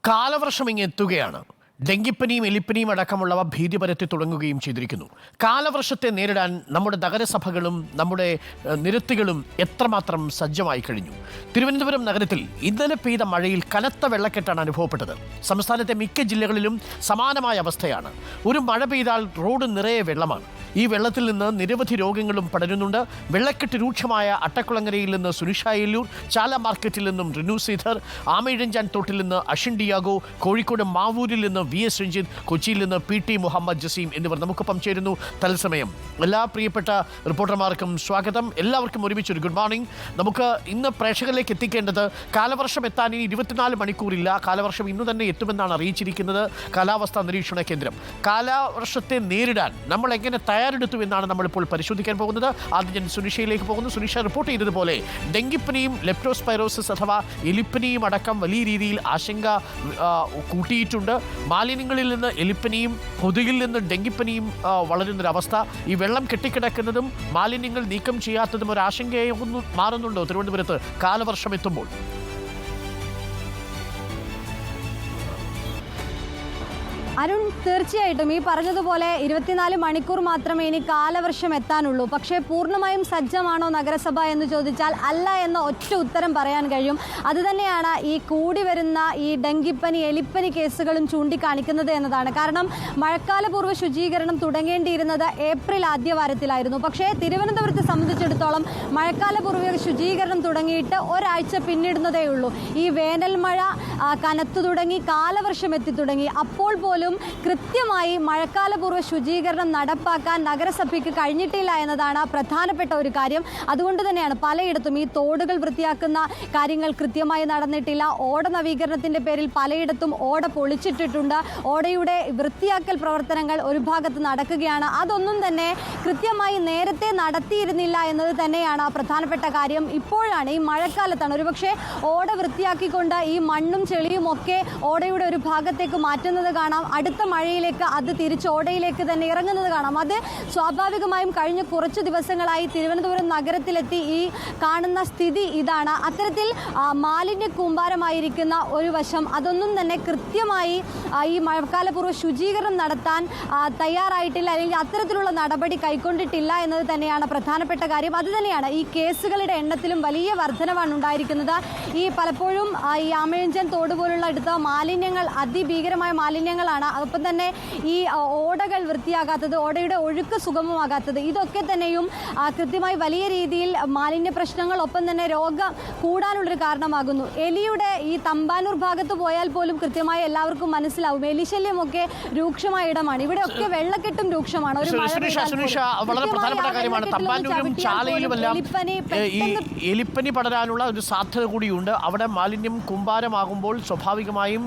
കാലവർഷം ഇങ്ങെത്തുകയാണ്. ഡെങ്കിപ്പനിയും എലിപ്പനിയും അടക്കമുള്ളവ ഭീതി പരത്തി തുടങ്ങുകയും ചെയ്തിരിക്കുന്നു. കാലവർഷത്തെ നേരിടാൻ നമ്മുടെ നഗരസഭകളും നമ്മുടെ നിരത്തുകളും എത്രമാത്രം സജ്ജമായി കഴിഞ്ഞു. തിരുവനന്തപുരം നഗരത്തിൽ ഇന്നലെ പെയ്ത മഴയിൽ കനത്ത വെള്ളക്കെട്ടാണ് അനുഭവപ്പെട്ടത്. സംസ്ഥാനത്തെ മിക്ക ജില്ലകളിലും സമാനമായ അവസ്ഥയാണ്. ഒരു മഴ പെയ്താൽ റോഡ് നിറയെ വെള്ളമാണ്. ഈ വെള്ളത്തിൽ നിന്ന് നിരവധി രോഗങ്ങളും പടരുന്നുണ്ട്. വെള്ളക്കെട്ട് രൂക്ഷമായ അട്ടക്കുളങ്ങരയിൽ നിന്ന് സുനിഷ എല്ലൂർ, ചാല മാർക്കറ്റിൽ നിന്നും റിനു ശ്രീധർ, ആമയിഴഞ്ചാൻ തോട്ടിൽ നിന്ന് അഷിൻ ഡിയാഗോ, കോഴിക്കോട് മാവൂരിൽ നിന്ന് VS രഞ്ജിത്ത്, കൊച്ചിയിൽ നിന്ന് PT മുഹമ്മദ് ജസീം എന്നിവർ നമുക്കൊപ്പം ചേരുന്നു തത്സമയം. എല്ലാ പ്രിയപ്പെട്ട റിപ്പോർട്ടർമാർക്കും സ്വാഗതം. എല്ലാവർക്കും ഒരുമിച്ചൊരു ഗുഡ് മോർണിംഗ്. നമുക്ക് ഇന്ന് പ്രേക്ഷകരിലേക്ക് എത്തിക്കേണ്ടത് കാലവർഷം എത്താൻ ഇനി 24 മണിക്കൂറില്ല. കാലവർഷം ഇന്ന് തന്നെ എത്തുമെന്നാണ് അറിയിച്ചിരിക്കുന്നത് കാലാവസ്ഥാ നിരീക്ഷണ കേന്ദ്രം. കാലവർഷത്തെ നേരിടാൻ നമ്മൾ എങ്ങനെ തയ്യാറെടുത്തു എന്നാണ് നമ്മളിപ്പോൾ പരിശോധിക്കാൻ പോകുന്നത്. ആദ്യം ഞാൻ സുനിഷയിലേക്ക് പോകുന്നു. സുനിഷ റിപ്പോർട്ട് ചെയ്തതുപോലെ ഡെങ്കിപ്പനിയും ലെപ്റ്റോസ്പൈറോസിസ് അഥവാ എലിപ്പനിയും അടക്കം വലിയ രീതിയിൽ ആശങ്ക കൂട്ടിയിട്ടുണ്ട്. മാലിന്യങ്ങളിൽ നിന്ന് എലിപ്പനിയും കൊതുകിൽ നിന്ന് ഡെങ്കിപ്പനിയും വളരുന്നൊരവസ്ഥ. ഈ വെള്ളം കെട്ടിക്കിടക്കുന്നതും മാലിന്യങ്ങൾ നീക്കം ചെയ്യാത്തതും ഒരു ആശങ്കയായി മാറുന്നുണ്ടോ തിരുവനന്തപുരത്ത് കാലവർഷം എത്തുമ്പോൾ? അരുൺ, തീർച്ചയായിട്ടും ഈ പറഞ്ഞതുപോലെ 24 മണിക്കൂർ മാത്രമേ ഇനി കാലവർഷം എത്താനുള്ളൂ. പക്ഷേ പൂർണ്ണമായും സജ്ജമാണോ നഗരസഭ എന്ന് ചോദിച്ചാൽ അല്ല എന്ന ഒറ്റ ഉത്തരം പറയാൻ കഴിയും. അതുതന്നെയാണ് ഈ കൂടി വരുന്ന ഈ ഡെങ്കിപ്പനി എലിപ്പനി കേസുകളും ചൂണ്ടിക്കാണിക്കുന്നത് എന്നതാണ്. കാരണം മഴക്കാലപൂർവ്വ ശുചീകരണം തുടങ്ങേണ്ടിയിരുന്നത് ഏപ്രിൽ ആദ്യവാരത്തിലായിരുന്നു. പക്ഷേ തിരുവനന്തപുരത്തെ സംബന്ധിച്ചിടത്തോളം മഴക്കാലപൂർവ്വ ശുചീകരണം തുടങ്ങിയിട്ട് ഒരാഴ്ച പിന്നിടുന്നതേ ഉള്ളൂ. ഈ വേനൽ മഴ കനത്തു തുടങ്ങി, കാലവർഷം എത്തി തുടങ്ങി. അപ്പോൾ പോലും കൃത്യമായി മഴക്കാലപൂർവ്വ ശുചീകരണം നടപ്പാക്കാൻ നഗരസഭയ്ക്ക് കഴിഞ്ഞിട്ടില്ല എന്നതാണ് പ്രധാനപ്പെട്ട ഒരു കാര്യം. അതുകൊണ്ട് തന്നെയാണ് പലയിടത്തും ഈ തോടുകൾ വൃത്തിയാക്കുന്ന കാര്യങ്ങൾ കൃത്യമായി നടന്നിട്ടില്ല. ഓട നവീകരണത്തിൻ്റെ പേരിൽ പലയിടത്തും ഓട പൊളിച്ചിട്ടിട്ടുണ്ട്. ഓടയുടെ വൃത്തിയാക്കൽ പ്രവർത്തനങ്ങൾ ഒരു ഭാഗത്ത് നടക്കുകയാണ്. അതൊന്നും തന്നെ കൃത്യമായി നേരത്തെ നടത്തിയിരുന്നില്ല എന്നത് തന്നെയാണ് പ്രധാനപ്പെട്ട കാര്യം. ഇപ്പോഴാണ് ഈ മഴക്കാലത്താണ് ഒരുപക്ഷെ ഓട വൃത്തിയാക്കിക്കൊണ്ട് ഈ മണ്ണും ചെളിയും ഒക്കെ ഓടയുടെ ഒരു ഭാഗത്തേക്ക് മാറ്റുന്നത് കാണാം. അടുത്ത മഴയിലേക്ക് അത് തിരിച്ച് ഓടയിലേക്ക് തന്നെ ഇറങ്ങുന്നത് കാണാം. അത് സ്വാഭാവികമായും കഴിഞ്ഞ കുറച്ച് ദിവസങ്ങളായി തിരുവനന്തപുരം നഗരത്തിലെത്തി ഈ കാണുന്ന സ്ഥിതി ഇതാണ്. അത്തരത്തിൽ മാലിന്യ കൂമ്പാരമായിരിക്കുന്ന ഒരു വശം അതൊന്നും തന്നെ കൃത്യമായി ഈ മഴക്കാലപൂർവ്വ ശുചീകരണം നടത്താൻ തയ്യാറായിട്ടില്ല, അല്ലെങ്കിൽ അത്തരത്തിലുള്ള നടപടി കൈക്കൊണ്ടിട്ടില്ല എന്നത് തന്നെയാണ് പ്രധാനപ്പെട്ട കാര്യം. അതുതന്നെയാണ് ഈ കേസുകളുടെ എണ്ണത്തിലും വലിയ വർധനവാണ് ഉണ്ടായിരിക്കുന്നത്. ഈ പലപ്പോഴും ഈ ആമയിഴഞ്ചാൻ തോട് പോലുള്ള അടുത്ത മാലിന്യങ്ങൾ അതിഭീകരമായ മാലിന്യങ്ങളാണ്. ഒപ്പം തന്നെ ഈ ഓടകൾ വൃത്തിയാകാത്തത്, ഓടയുടെ ഒഴുക്ക് സുഗമമാകാത്തത്, ഇതൊക്കെ തന്നെയും കൃത്യമായി വലിയ രീതിയിൽ മാലിന്യ പ്രശ്നങ്ങൾ ഒപ്പം തന്നെ രോഗം കൂടാനുള്ളൊരു കാരണമാകുന്നു. എലിയുടെ ഈ തമ്പാനൂർ ഭാഗത്ത് പോയാൽ പോലും കൃത്യമായി എല്ലാവർക്കും മനസ്സിലാവും എലിശല്യമൊക്കെ രൂക്ഷമായ ഇടമാണ്. ഇവിടെയൊക്കെ വെള്ളക്കെട്ടും രൂക്ഷമാണ്. ഒരു വളരെ പ്രധാനപ്പെട്ട കാര്യമാണ്. തമ്പാനൂരും ചാലയിലുമെല്ലാം എലിപ്പനി പടരാനുള്ള ഒരു സാധ്യത കൂടിയുണ്ട്. അവിടെ മാലിന്യം കൂമ്പാരമാകുമ്പോൾ സ്വാഭാവികമായും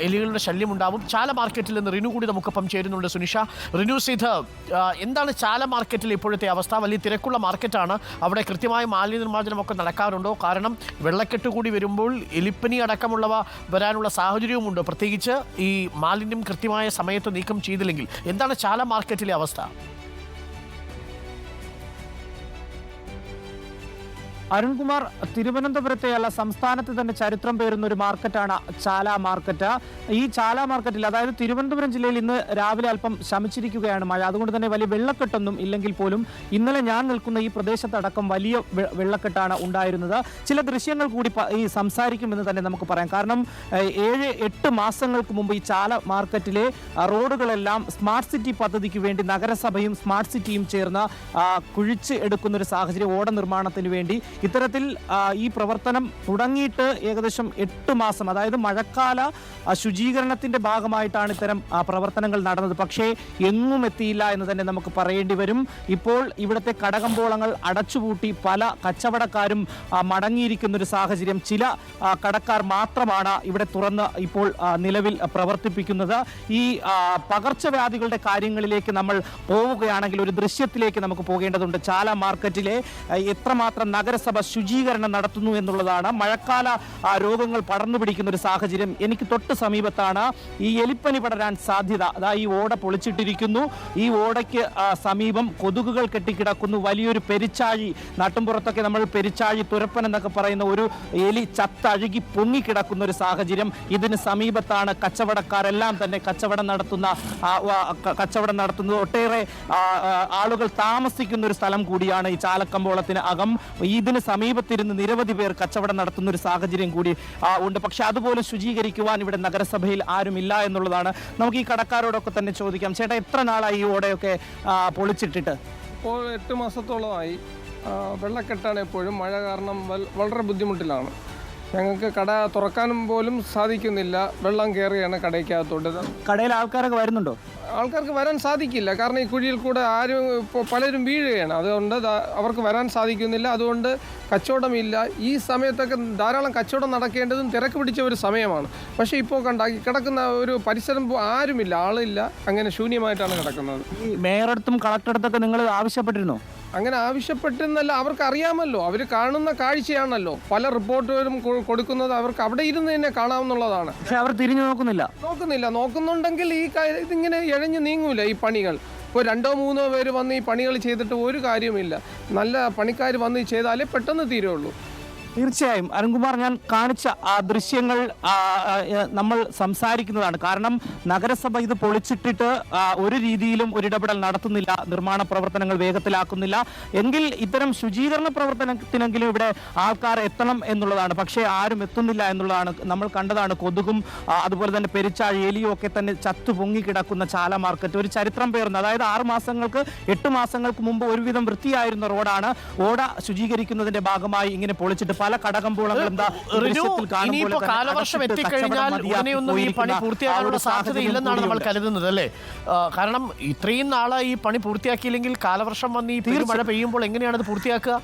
എലികളുടെ ശല്യം ഉണ്ടാവും. ചാല മാർക്കറ്റിൽ നിന്ന് റിനു കൂടി നമുക്കൊപ്പം ചേരുന്നുണ്ട്. സുനിഷ, റിനു ശ്രീധർ, എന്താണ് ചാല മാർക്കറ്റിൽ ഇപ്പോഴത്തെ അവസ്ഥ? വലിയ തിരക്കുള്ള മാർക്കറ്റാണ്. അവിടെ കൃത്യമായ മാലിന്യ നിർമ്മാർജ്ജനമൊക്കെ നടക്കാറുണ്ടോ? കാരണം വെള്ളക്കെട്ട് കൂടി വരുമ്പോൾ എലിപ്പനി അടക്കമുള്ളവ വരാനുള്ള സാഹചര്യവുമുണ്ട്. പ്രത്യേകിച്ച് ഈ മാലിന്യം കൃത്യമായ സമയത്ത് നീക്കം ചെയ്തില്ലെങ്കിൽ. എന്താണ് ചാല മാർക്കറ്റിലെ അവസ്ഥ? അരുൺകുമാർ, തിരുവനന്തപുരത്തെ അല്ല സംസ്ഥാനത്ത് തന്നെ ചരിത്രം പേരുന്ന ഒരു മാർക്കറ്റാണ് ചാല മാർക്കറ്റ്. ഈ ചാല മാർക്കറ്റിൽ, അതായത് തിരുവനന്തപുരം ജില്ലയിൽ ഇന്ന് രാവിലെ അല്പം ശമിച്ചിരിക്കുകയാണ് മഴ. അതുകൊണ്ട് തന്നെ വലിയ വെള്ളക്കെട്ടൊന്നും ഇല്ലെങ്കിൽ പോലും ഇന്നലെ ഞാൻ നിൽക്കുന്ന ഈ പ്രദേശത്തടക്കം വലിയ വെള്ളക്കെട്ടാണ് ഉണ്ടായിരുന്നത്. ചില ദൃശ്യങ്ങൾ കൂടി ഈ സംസാരിക്കുമെന്ന് തന്നെ നമുക്ക് പറയാം. കാരണം 7-8 മാസങ്ങൾക്ക് മുമ്പ് ഈ ചാല മാർക്കറ്റിലെ റോഡുകളെല്ലാം സ്മാർട്ട് സിറ്റി പദ്ധതിക്ക് വേണ്ടി നഗരസഭയും സ്മാർട്ട് സിറ്റിയും ചേർന്ന് കുഴിച്ച് എടുക്കുന്നൊരു സാഹചര്യം, ഓട നിർമ്മാണത്തിന് വേണ്ടി. ഇത്തരത്തിൽ ഈ പ്രവർത്തനം തുടങ്ങിയിട്ട് ഏകദേശം 8 മാസം, അതായത് മഴക്കാല ശുചീകരണത്തിന്റെ ഭാഗമായിട്ടാണ് ഇത്തരം പ്രവർത്തനങ്ങൾ നടന്നത്. പക്ഷേ എങ്ങും എത്തിയില്ല എന്ന് തന്നെ നമുക്ക് പറയേണ്ടി വരും. ഇപ്പോൾ ഇവിടുത്തെ കടകമ്പോളങ്ങൾ അടച്ചുപൂട്ടി പല കച്ചവടക്കാരും മടങ്ങിയിരിക്കുന്ന ഒരു സാഹചര്യം. ചില കടക്കാർ മാത്രമാണ് ഇവിടെ തുറന്ന് ഇപ്പോൾ നിലവിൽ പ്രവർത്തിപ്പിക്കുന്നത്. ഈ പകർച്ചവ്യാധികളുടെ കാര്യങ്ങളിലേക്ക് നമ്മൾ പോവുകയാണെങ്കിൽ ഒരു ദൃശ്യത്തിലേക്ക് നമുക്ക് പോകേണ്ടതുണ്ട്. ചാല മാർക്കറ്റിലെ എത്രമാത്രം നഗരസഭ നഗരസഭ ശുചീകരണം നടത്തുന്നു എന്നുള്ളതാണ്. മഴക്കാല രോഗങ്ങൾ പടർന്നു പിടിക്കുന്ന ഒരു സാഹചര്യം. എനിക്ക് തൊട്ട് സമീപത്താണ് ഈ എലിപ്പനി പടരാൻ സാധ്യത. അതാ ഈ ഓട പൊളിച്ചിട്ടിരിക്കുന്നു. ഈ ഓടയ്ക്ക് സമീപം കൊതുകുകൾ കെട്ടിക്കിടക്കുന്നു. വലിയൊരു പെരിച്ചാഴി, നാട്ടുംപുറത്തൊക്കെ നമ്മൾ പെരിച്ചാഴി തുരപ്പൻ എന്നൊക്കെ പറയുന്ന ഒരു എലി ചത്തഴുകി പൊങ്ങിക്കിടക്കുന്ന ഒരു സാഹചര്യം. ഇതിന് സമീപത്താണ് കച്ചവടക്കാരെല്ലാം തന്നെ കച്ചവടം നടത്തുന്നത്. ഒട്ടേറെ ആളുകൾ താമസിക്കുന്ന ഒരു സ്ഥലം കൂടിയാണ് ഈ ചാലക്കമ്പോളത്തിന് അകം. ഇതിന് സമീപത്തിരുന്ന് നിരവധി പേർ കച്ചവടം നടത്തുന്ന ഒരു സാഹചര്യം കൂടി ഉണ്ട്. പക്ഷെ അതുപോലെ ശുചീകരിക്കുവാൻ ഇവിടെ നഗരസഭയിൽ ആരുമില്ല എന്നുള്ളതാണ്. നമുക്ക് ഈ കടക്കാരോടൊക്കെ തന്നെ ചോദിക്കാം. ചേട്ടാ, എത്ര നാളായി ഈ ഓടയൊക്കെ പൊളിച്ചിട്ടിട്ട്? ഇപ്പോൾ 8 മാസത്തോളമായി. വെള്ളക്കെട്ടാണ് എപ്പോഴും. മഴ കാരണം വളരെ ബുദ്ധിമുട്ടിലാണ്. ഞങ്ങൾക്ക് കട തുറക്കാനും പോലും സാധിക്കുന്നില്ല. വെള്ളം കയറിയാണ് കടയ്ക്കകത്തോട്ട്. കടയിൽ ആൾക്കാരൊക്കെ വരുന്നുണ്ടോ? ആൾക്കാർക്ക് വരാൻ സാധിക്കില്ല. കാരണം ഈ കുഴിയിൽ കൂടെ ആരും ഇപ്പോൾ പലരും വീഴുകയാണ്. അതുകൊണ്ട് അവർക്ക് വരാൻ സാധിക്കുന്നില്ല. അതുകൊണ്ട് കച്ചവടമില്ല. ഈ സമയത്തൊക്കെ ധാരാളം കച്ചവടം നടക്കേണ്ടതും തിരക്ക് പിടിച്ച ഒരു സമയമാണ്. പക്ഷേ ഇപ്പോൾ കിടക്കുന്ന ഒരു പരിസരം ആരുമില്ല, ആളില്ല. അങ്ങനെ ശൂന്യമായിട്ടാണ് കിടക്കുന്നത്. ഈ മേയറടുത്തും കളക്ടറടുത്തൊക്കെ നിങ്ങൾ ആവശ്യപ്പെട്ടിരുന്നോ? അങ്ങനെ ആവശ്യപ്പെട്ടെന്നല്ല, അവർക്ക് അറിയാമല്ലോ. അവർ കാണുന്ന കാഴ്ചയാണല്ലോ. പല റിപ്പോർട്ടുകളും കൊടുക്കുന്നത് അവർക്ക് അവിടെ ഇരുന്ന് തന്നെ കാണാവുന്നതാണ്. പക്ഷെ അവർ തിരിഞ്ഞു നോക്കുന്നില്ല. നോക്കുന്നുണ്ടെങ്കിൽ ഇതിങ്ങനെ ഇഴഞ്ഞു നീങ്ങൂല ഈ പണികൾ. ഇപ്പോൾ 2-3 പേര് വന്ന് ഈ പണികൾ ചെയ്തിട്ട് ഒരു കാര്യമില്ല. നല്ല പണിക്കാർ വന്ന് ചെയ്താലേ പെട്ടെന്ന് തീരുള്ളൂ. തീർച്ചയായും അരുൺകുമാർ, ഞാൻ കാണിച്ച ആ ദൃശ്യങ്ങൾ നമ്മൾ സംസാരിക്കുന്നതാണ്. കാരണം നഗരസഭ ഇത് പൊളിച്ചിട്ടിട്ട് ഒരു രീതിയിലും ഒരിടപെടൽ നടത്തുന്നില്ല, നിർമ്മാണ പ്രവർത്തനങ്ങൾ വേഗത്തിലാക്കുന്നില്ല. എങ്കിൽ ഇത്തരം ശുചീകരണ പ്രവർത്തനത്തിനെങ്കിലും ഇവിടെ ആൾക്കാർ എത്തണം എന്നുള്ളതാണ്. പക്ഷേ ആരും എത്തുന്നില്ല എന്നുള്ളതാണ്. നമ്മൾ കണ്ടതാണ് കൊതുകും അതുപോലെ തന്നെ പെരിച്ചാഴി, എലിയും ഒക്കെ തന്നെ ചത്തു പൊങ്ങിക്കിടക്കുന്ന ചാല മാർക്കറ്റ്. ഒരു ചരിത്രം പേർന്ന, അതായത് 8 മാസങ്ങൾക്ക് മുമ്പ് ഒരുവിധം വൃത്തിയായിരുന്ന റോഡാണ്. ഓട ശുചീകരിക്കുന്നതിന്റെ ഭാഗമായി ഇങ്ങനെ പൊളിച്ചിട്ട് പല കടകമ്പോളങ്ങളും കാലവർഷം എത്തിക്കഴിഞ്ഞാൽ ഉടനെയൊന്നും ഈ പണി പൂർത്തിയാകാനുള്ള സാധ്യതയില്ലെന്നാണ് നമ്മൾ കരുതുന്നത്, അല്ലേ? കാരണം ഇത്രയും നാളെ ഈ പണി പൂർത്തിയാക്കിയില്ലെങ്കിൽ കാലവർഷം വന്ന് ഈ മഴ പെയ്യുമ്പോൾ എങ്ങനെയാണ് അത് പൂർത്തിയാക്കുക?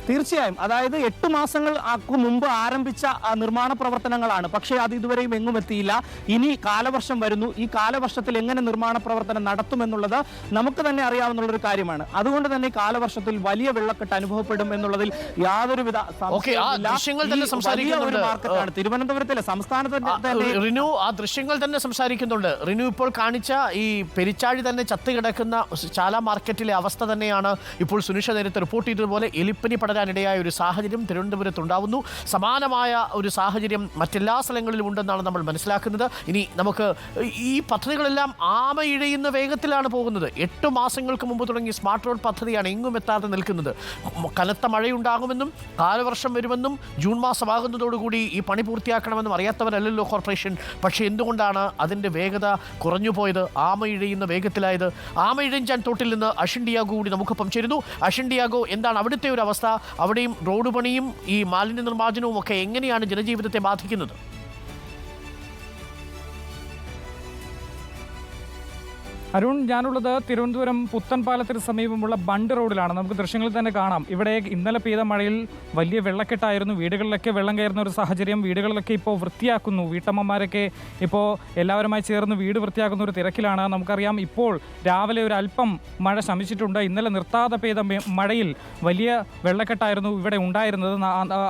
തീർച്ചയായും. അതായത് 8 മാസങ്ങൾക്ക് മുമ്പ് ആരംഭിച്ച നിർമ്മാണ പ്രവർത്തനങ്ങളാണ്. പക്ഷേ അത് ഇതുവരെയും എങ്ങും എത്തിയില്ല. ഇനി കാലവർഷം വരുന്നു. ഈ കാലവർഷത്തിൽ എങ്ങനെ നിർമ്മാണ പ്രവർത്തനം നടത്തുമെന്നുള്ളത് നമുക്ക് തന്നെ അറിയാവുന്ന ഒരു കാര്യമാണ്. അതുകൊണ്ട് തന്നെ കാലവർഷത്തിൽ വലിയ വെള്ളക്കെട്ട് അനുഭവപ്പെടും എന്നുള്ളതിൽ യാതൊരുവിധ മാർക്കറ്റാണ് തിരുവനന്തപുരത്തിലെ. സംസ്ഥാനത്തിന്റെ റിനു ആ ദൃശ്യങ്ങൾ തന്നെ സംസാരിക്കുന്നുണ്ട്. റിനു ഇപ്പോൾ കാണിച്ച ഈ പെരിച്ചാഴി തന്നെ ചത്ത് കിടക്കുന്ന ചാല മാർക്കറ്റിലെ അവസ്ഥ തന്നെയാണ് ഇപ്പോൾ സുനിഷ നേരത്തെ റിപ്പോർട്ട് ചെയ്തതുപോലെ എലിപ്പനി പടരാനിടയായ ഒരു സാഹചര്യം തിരുവനന്തപുരത്തുണ്ടാവുന്നു. സമാനമായ ഒരു സാഹചര്യം മറ്റെല്ലാ സ്ഥലങ്ങളിലും ഉണ്ടെന്നാണ് നമ്മൾ മനസ്സിലാക്കുന്നത്. ഇനി നമുക്ക് ഈ പദ്ധതികളെല്ലാം ആമയിഴയുന്ന വേഗത്തിലാണ് പോകുന്നത്. 8 മാസങ്ങൾക്ക് മുമ്പ് തുടങ്ങിയ സ്മാർട്ട് റോഡ് പദ്ധതിയാണ് എങ്ങും എത്താതെ നിൽക്കുന്നത്. കനത്ത മഴയുണ്ടാകുമെന്നും കാലവർഷം വരുമെന്നും ജൂൺ മാസമാകുന്നതോടുകൂടി ഈ പണി പൂർത്തിയാക്കണമെന്നും അറിയാത്തവരല്ലല്ലോ കോർപ്പറേഷൻ. പക്ഷേ എന്തുകൊണ്ടാണ് അതിൻ്റെ വേഗത കുറഞ്ഞു പോയത്, ആമയിഴയുന്ന വേഗത്തിലായത്? ആമയിഴഞ്ചാൻ തോട്ടിൽ നിന്ന് അഷിൻ ഡിയാഗോ കൂടി നമുക്കൊപ്പം ചേരുന്നു. അഷിൻ ഡിയാഗോ, എന്താണ് അവിടുത്തെ ഒരു അവസ്ഥ? അവിടെയും റോഡ് പണിയും ഈ മാലിന്യ നിർമ്മാർജ്ജനവും ഒക്കെ എങ്ങനെയാണ് ജനജീവിതത്തെ ബാധിക്കുന്നത്? അരുൺ, ഞാനുള്ളത് തിരുവനന്തപുരം പുത്തൻപാലത്തിന് സമീപമുള്ള ബണ്ട് റോഡിലാണ്. നമുക്ക് ദൃശ്യങ്ങളിൽ തന്നെ കാണാം. ഇവിടെ ഇന്നലെ പെയ്ത മഴയിൽ വലിയ വെള്ളക്കെട്ടായിരുന്നു. വീടുകളിലൊക്കെ വെള്ളം കയറുന്ന ഒരു സാഹചര്യം. വീടുകളിലൊക്കെ ഇപ്പോൾ വൃത്തിയാക്കുന്നു. വീട്ടമ്മമാരൊക്കെ ഇപ്പോൾ എല്ലാവരുമായി ചേർന്ന് വീട് വൃത്തിയാക്കുന്ന ഒരു തിരക്കിലാണ്. നമുക്കറിയാം, ഇപ്പോൾ രാവിലെ ഒരു അല്പം മഴ ശമിച്ചിട്ടുണ്ട്. ഇന്നലെ നിർത്താതെ പെയ്ത മഴയിൽ വലിയ വെള്ളക്കെട്ടായിരുന്നു ഇവിടെ ഉണ്ടായിരുന്നത്.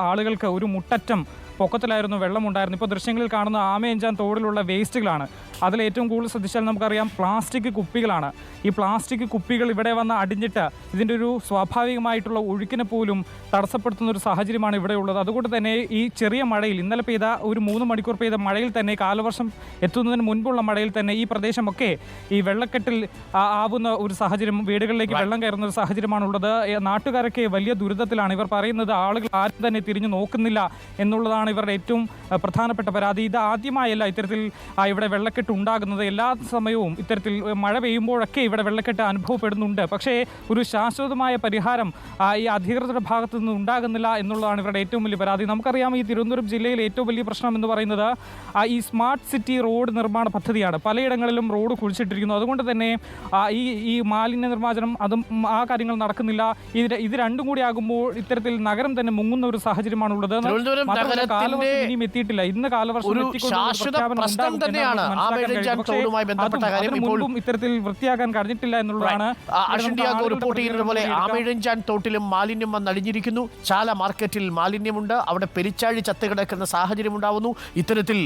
ആളുകൾക്ക് ഒരു മുട്ടറ്റം പൊക്കത്തിലായിരുന്നു വെള്ളമുണ്ടായിരുന്നു. ഇപ്പോൾ ദൃശ്യങ്ങളിൽ കാണുന്ന ആമയഞ്ചാൻ തോടിലുള്ള വേസ്റ്റുകളാണ്. അതിലേറ്റവും കൂടുതൽ ശ്രദ്ധിച്ചാൽ നമുക്കറിയാം പ്ലാസ്റ്റിക് കുപ്പികളാണ്. ഈ പ്ലാസ്റ്റിക് കുപ്പികൾ ഇവിടെ വന്ന് അടിഞ്ഞിട്ട് ഇതിൻ്റെ ഒരു സ്വാഭാവികമായിട്ടുള്ള ഒഴുക്കിനെ പോലും തടസ്സപ്പെടുത്തുന്ന ഒരു സാഹചര്യമാണ് ഇവിടെ ഉള്ളത്. അതുകൊണ്ട് തന്നെ ഈ ചെറിയ മഴയിൽ, ഇന്നലെ പെയ്ത ഒരു 3 മണിക്കൂർ പെയ്ത മഴയിൽ തന്നെ, കാലവർഷം എത്തുന്നതിന് മുൻപുള്ള മഴയിൽ തന്നെ ഈ പ്രദേശമൊക്കെ ഈ വെള്ളക്കെട്ടിൽ ആവുന്ന ഒരു സാഹചര്യം, വീടുകളിലേക്ക് വെള്ളം കയറുന്ന ഒരു സാഹചര്യമാണുള്ളത്. നാട്ടുകാരൊക്കെ വലിയ ദുരിതത്തിലാണ്. ഇവർ പറയുന്നത് ആളുകൾ ആരും തന്നെ തിരിഞ്ഞു നോക്കുന്നില്ല എന്നുള്ളതാണ് ഇവരുടെ ഏറ്റവും പ്രധാനപ്പെട്ട പരാതി. ഇത് ആദ്യമായല്ല ഇത്തരത്തിൽ ഇവിടെ വെള്ളക്കെട്ട് ഉണ്ടാകുന്നത്. എല്ലാ സമയവും ഇത്തരത്തിൽ മഴ പെയ്യുമ്പോഴൊക്കെ ഇവിടെ വെള്ളക്കെട്ട് അനുഭവപ്പെടുന്നുണ്ട്. പക്ഷേ ഒരു ശാശ്വതമായ പരിഹാരം ഈ അധികൃതരുടെ ഭാഗത്തു നിന്ന് ഉണ്ടാകുന്നില്ല എന്നുള്ളതാണ് ഇവരുടെ ഏറ്റവും വലിയ പരാതി. നമുക്കറിയാം, ഈ തിരുവനന്തപുരം ജില്ലയിലെ ഏറ്റവും വലിയ പ്രശ്നം എന്ന് പറയുന്നത് ഈ സ്മാർട്ട് സിറ്റി റോഡ് നിർമ്മാണ പദ്ധതിയാണ്. പലയിടങ്ങളിലും റോഡ് കുഴിച്ചിട്ടിരിക്കുന്നു. അതുകൊണ്ട് തന്നെ ഈ മാലിന്യ നിർമ്മാർജ്ജനം, അതും ആ കാര്യങ്ങൾ നടക്കുന്നില്ല. ഇത് രണ്ടും കൂടി ആകുമ്പോൾ ഇത്തരത്തിൽ നഗരം തന്നെ മുങ്ങുന്ന ഒരു സാഹചര്യമാണുള്ളത്. നഗരത്തിന്റെ ഇനിയും എത്തിയിട്ടില്ല. ഇന്ന് കാലവർഷം ഒരു എത്തിക്കൊണ്ടുള്ള ശാശ്വത പ്രഖ്യാപനം പ്രശ്നം ഉണ്ടാകും തന്നെയാണ് എന്നാണ് മനസ്സിലാക്കാൻ ആമേഴഞ്ചാൻ കഴിയുന്നത്. പക്ഷേ തോടുമായി ബന്ധപ്പെട്ട അതും കാര്യം അതിനു ഇപ്പോൾ മുൻപും ഇത്തരത്തിൽ വൃത്തിയാക്കാൻ കഴിഞ്ഞിട്ടില്ല എന്നുള്ളതാണ് അഷന്റിയാഗോ റിപ്പോർട്ട് ചെയ്യുന്നത് പോലെ ആമേഴഞ്ചാൻ തോട്ടിലും മാലിന്യം വന്നടിഞ്ഞിരിക്കുന്നു. ചാല മാർക്കറ്റിൽ മാലിന്യമുണ്ട്. അവിടെ പെരിച്ചാഴി ചത്തുകിടക്കുന്ന സാഹചര്യം ഉണ്ടാവുന്നു. ഇത്തരത്തിൽ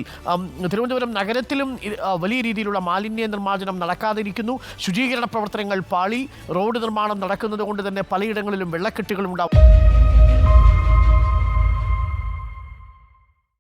തിരുവനന്തപുരം നഗരത്തിലും വലിയ രീതിയിലുള്ള മാലിന്യ നിർമ്മാർജ്ജനം നടക്കാതിരിക്കുന്നു. ശുചീകരണ പ്രവർത്തനങ്ങൾ പാളി. റോഡ് നിർമ്മാണം നടക്കുന്നത് കൊണ്ട് തന്നെ പലയിടങ്ങളിലും വെള്ളക്കെട്ടുകളും ഉണ്ടാവും.